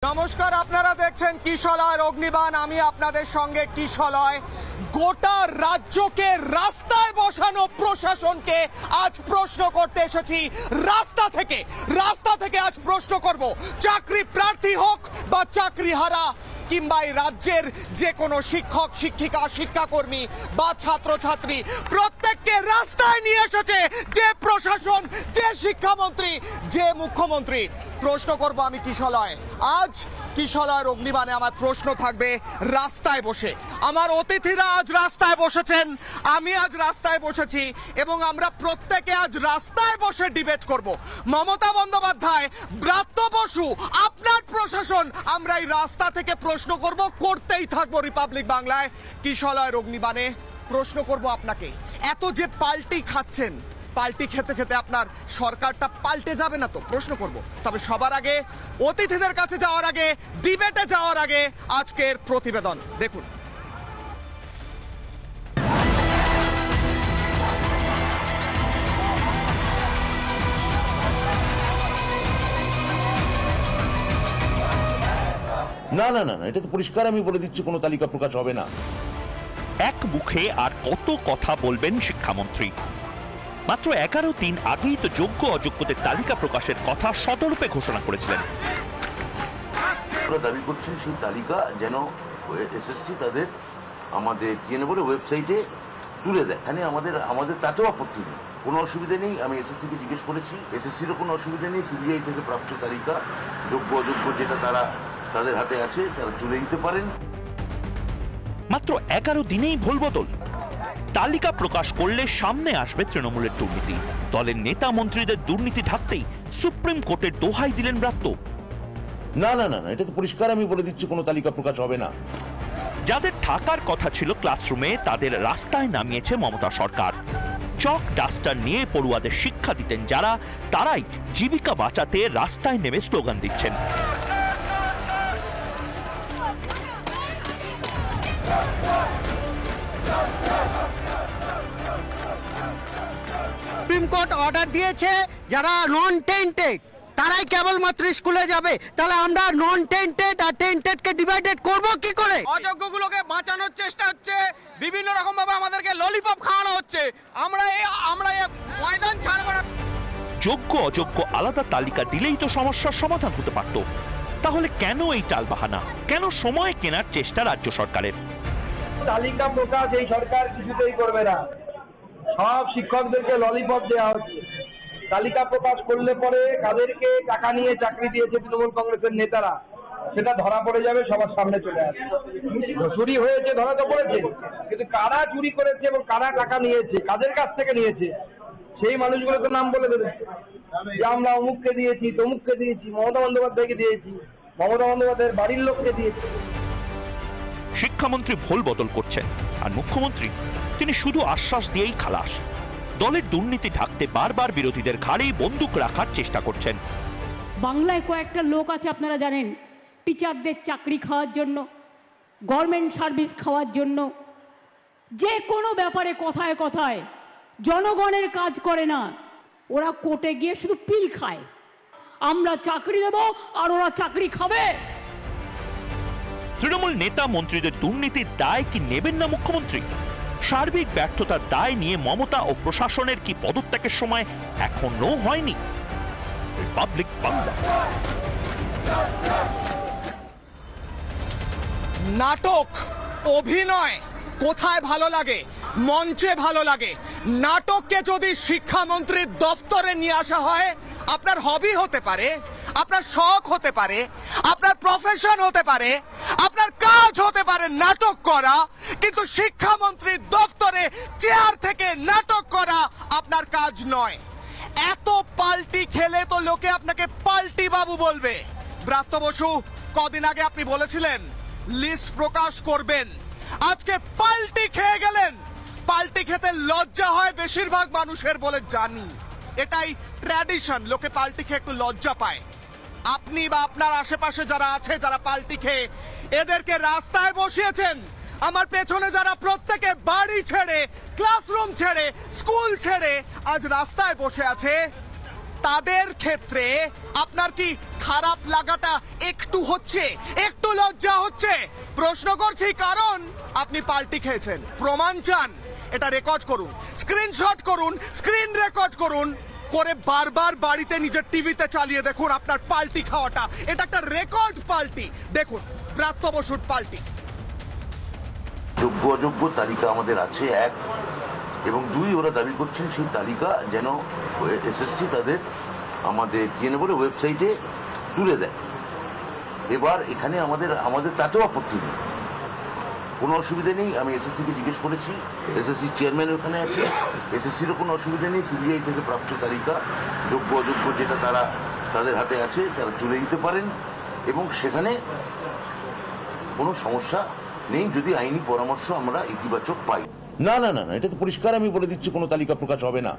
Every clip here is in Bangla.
নমস্কার, আপনারা দেখছেন কিশলয়ের অগ্নিবাণ। আমি আপনাদের সঙ্গে কিশলয়। গোটা রাজ্যকে রাস্তায় বসানো প্রশাসনকে আজ প্রশ্ন করতে এসেছি। রাস্তা থেকে আজ প্রশ্ন করব, চাকরি প্রার্থী হোক বা চাকরিহারা, কিংবা এই রাজ্যের যে কোনো শিক্ষক শিক্ষিকা শিক্ষাকর্মী বা ছাত্রছাত্রী, প্রত্যেককে রাস্তায় নিয়ে এসেছে যে প্রশাসন, যে শিক্ষামন্ত্রী, যে মুখ্যমন্ত্রী। প্রশ্ন করব আমি কিশলয়। আজ কিশলয়ের অগ্নিবাণে আমার প্রশ্ন থাকবে রাস্তায় বসে। আমার অতিথিরা আজ রাস্তায় বসেছেন, আমি আজ রাস্তায় বসেছি, এবং আমরা প্রত্যেকে আজ রাস্তায় বসে ডিবেট করব। মমতা বন্দ্যোপাধ্যায়, ব্রাত্য বসু, আপনার প্রশাসন, আমরা এই রাস্তা থেকে প্রশ্ন করব, করতেই থাকবো রিপাবলিক বাংলায়। কিশলয়ের অগ্নিবাণে প্রশ্ন করব আপনাকে, এত যে পাল্টি খাচ্ছেন, পাল্টি খেতে খেতে আপনার সরকারটা পাল্টে যাবে না তো? প্রশ্ন করব। তবে সবার আগে, অতিথিদের কাছে যাওয়ার আগে, ডিবেটে যাওয়ার আগে আজকের প্রতিবেদন দেখুন। না না না না, এটা তো পরিষ্কার আমি বলে দিচ্ছি, কোনো তালিকা প্রকাশ হবে না। এক মুখে আর কত কথা বলবেন শিক্ষামন্ত্রী? মাত্র 11 দিন আগেই তো যোগ্য অযোগ্যদের তালিকা প্রকাশের কথা শতরূপে ঘোষণা করেছিলেন। দাবি করছেন সেই তালিকা যেন এসএসসি তাদের আমাদের বলে ওয়েবসাইটে তুলে দেয়। এখানে আমাদের তাতেও আপত্তি নেই, কোনো অসুবিধা নেই। আমি এসএসসিকে জিজ্ঞেস করেছি, এসএসসিরও কোনো অসুবিধা নেই। সিবিআই থেকে প্রাপ্ত তালিকা যোগ্য অযোগ্য যেটা তাদের হাতে আছে, তারা তুলে দিতে পারেন। মাত্র 11 দিনেই ভুলবদল। তালিকা প্রকাশ করলে সামনে আসবে তৃণমূলের দুর্নীতি। দলের নেতা মন্ত্রীদের দুর্নীতি ঢাকতেই সুপ্রিম কোর্টের দোহাই দিলেন ব্রাত্য। না না না না, এটা তো পরিষ্কার আমি বলে দিচ্ছি, কোনো তালিকা প্রকাশ হবে না। যাদের থাকার কথা ছিল ক্লাসরুমে, তাদের রাস্তায় নামিয়েছে মমতা সরকার। চক ডাস্টার নিয়ে পড়ুয়াদের শিক্ষা দিতেন যারা, তারাই জীবিকা বাঁচাতে রাস্তায় নেমে স্লোগান দিচ্ছেন। সুপ্রিম কোর্ট অর্ডার দিয়েছে যারা নন টেন্টেড তারাই কেবলমাত্র স্কুলে যাবে, তাহলে আমরা নন টেন্টেড আর টেন্টেড কে ডিভাইডেড করব কি করে? অযোগ্যগুলোকে বাঁচানোর চেষ্টা হচ্ছে, বিভিন্ন রকম ভাবে আমাদেরকে ললিপপ খাওয়ানো হচ্ছে। আমরা ময়দান ছাড়ব না। যোগ্য অযোগ্য আলাদা তালিকা দিলেই তো সমস্যার সমাধান হতে পারত। তাহলে কেন এই টালবাহানা, কেন সময় কেনার চেষ্টা রাজ্য সরকারের? তালিকা প্রকাশ এই সরকার কিছুতেই করবে না। সব শিক্ষকদেরকে ললিপপ দেওয়া হচ্ছে। তালিকা প্রকাশ করলে পরে কাদেরকে টাকা নিয়ে চাকরি দিয়েছে তৃণমূল কংগ্রেসের নেতারা, সেটা ধরা পড়ে যাবে, সবার সামনে চলে আসবে। চুরি হয়েছে, ধরা তো পড়েছে, কিন্তু কারা চুরি করেছে এবং কারা টাকা নিয়েছে, কাদের কাছ থেকে নিয়েছে, সেই মানুষগুলো তো নাম বলে দেবে যে আমরা অমুককে দিয়েছি, তমুককে দিয়েছি, মমতা বন্দ্যোপাধ্যায়কে দিয়েছি, মমতা বন্দ্যোপাধ্যায়ের বাড়ির লোককে দিয়েছি। শিক্ষামন্ত্রী ভুল বদল করছেন, আর মুখ্যমন্ত্রী তিনি শুধু আশ্বাস দিয়েই খালাস। দলের দুর্নীতি ঢাকতে বারবার বিরোধীদের ঘাড়েই বন্দুক রাখার চেষ্টা করছেন। বাংলায় কয়েকটা লোক আছে, আপনারা জানেন, টিচারদের চাকরি খাওয়ার জন্য, গভর্নমেন্ট সার্ভিস খাওয়ার জন্য, যে কোনো ব্যাপারে কথায় কথায় জনগণের কাজ করে না। ওরা কোর্টে গিয়ে শুধু পিল খায়। আমরা চাকরি দেব আর ওরা চাকরি খাবে। তৃণমূল নেতা মন্ত্রীদের দুর্নীতির দায় কি নেবেন না মুখ্যমন্ত্রী? সার্বিক ব্যর্থতার দায় নিয়ে মমতা ও প্রশাসনের কি পদত্যাগের সময় এখনো হয়নি? রিপাবলিক বাংলা। নাটক, অভিনয় কোথায় ভালো লাগে? মঞ্চে ভালো লাগে। নাটককে যদি শিক্ষামন্ত্রীর দফতরে নিয়ে আসা হয়, আপনার হবি হতে পারে, আপনার শখ হতে পারে, আপনার প্রফেশন হতে পারে, আপনার কাজ হতে পারে নাটক করা, কিন্তু শিক্ষামন্ত্রীর দফতরে চেয়ার থেকে নাটক করা আপনার কাজ নয়। এত পাল্টি খেলে তো লোকে আপনাকে পাল্টি বাবু বলবে। ব্রাত্য বসু, কদিন আগে আপনি বলেছিলেন লিস্ট প্রকাশ করবেন, আজকে পাল্টি খেয়ে গেলেন। পাল্টি খেতে লজ্জা হয় বেশিরভাগ মানুষের বলে জানি, এটাই ট্র্যাডিশন, লোকে পাল্টি খেয়ে একটু লজ্জা পায়। আপনি বা আপনার আশেপাশে যারা আছে, যারা পাল্টি খেয়ে এদেরকে রাস্তায় বসিয়েছেন, আমার পেছনে যারা প্রত্যেকে বাড়ি ছেড়ে, ক্লাসরুম ছেড়ে, স্কুল ছেড়ে আজ রাস্তায় বসে আছে, তাদের ক্ষেত্রে আপনার কি খারাপ লাগাটা একটু হচ্ছে, একটু লজ্জা হচ্ছে? প্রশ্ন করছি কারণ আপনি পাল্টি খেয়েছেন। প্রমাণ চান? এটা রেকর্ড করুন, স্ক্রিনশট করুন, স্ক্রিন রেকর্ড করুন, করে বারবার বাড়িতে নিজের টিভিতে চালিয়ে দেখুন আপনার পাল্টি খাওয়াটা। এটা একটা রেকর্ড পাল্টি। দেখুন, ব্রাত্য বসুর পাল্টি। যোগ্য অযোগ্য তালিকা আমাদের আছে, এক, এবং দুই, ওরা দাবি করছেন সেই তালিকা যেন এসএসসি তাদের আমাদের ওয়েবসাইটে তুলে দেয়। এবার এখানে আমাদের তাতেও আপত্তি নেই, কোনো অসুবিধা নেই। আমি এসএসসিকে জিজ্ঞেস করেছি, এসএসসি চেয়ারম্যান ওখানে আছে, এসএসসিরও কোনো অসুবিধা নেই। সিবিআই থেকে প্রাপ্ত তালিকা যোগ্য অযোগ্য যেটা তাদের হাতে আছে তারা তুলে দিতে পারেন, এবং সেখানে কোনো সমস্যা নেই যদি আইনি পরামর্শ আমরা ইতিবাচক পাই। না না না না, এটা তো পরিষ্কার আমি বলে দিচ্ছি, কোনো তালিকা প্রকাশ হবে না,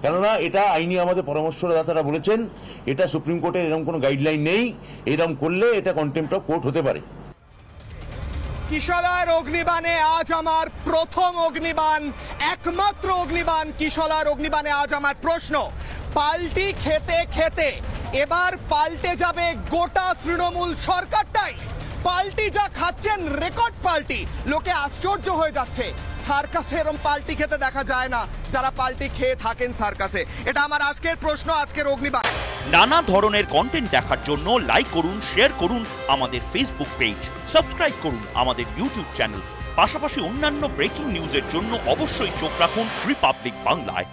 কেননা এটা আইনি আমাদের পরামর্শদাতারা বলেছেন এটা সুপ্রিম কোর্টের এরকম কোনো গাইডলাইন নেই, এরকম করলে এটা কন্টেম্প্ট অফ কোর্ট হতে পারে। কিশলয়ের অগ্নিবাণে আজ আমার প্রথম অগ্নিবাণ, একমাত্র অগ্নিবাণ। কিশলয়ের অগ্নিবাণে আজ আমার প্রশ্ন, পাল্টি খেতে খেতে এবার পাল্টে যাবে গোটা তৃণমূল সরকারটাই। পাল্টি যা খাচ্ছেন, রেকর্ড পাল্টি, লোকে আশ্চর্য হয়ে যাচ্ছে। সার্কাসে এরকম পাল্টি খেতে দেখা যায় না, যারা পাল্টি খেয়ে থাকেন সার্কাসে। এটা আমার আজকের প্রশ্ন, আজকের অগ্নিবাণ। নানা ধরনের কন্টেন্ট দেখার জন্য লাইক করুন, শেয়ার করুন আমাদের ফেসবুক পেজ, সাবস্ক্রাইব করুন আমাদের ইউটিউব চ্যানেল। পাশাপাশি অন্যান্য ব্রেকিং নিউজের জন্য অবশ্যই চোখ রাখুন রিপাবলিক বাংলায়।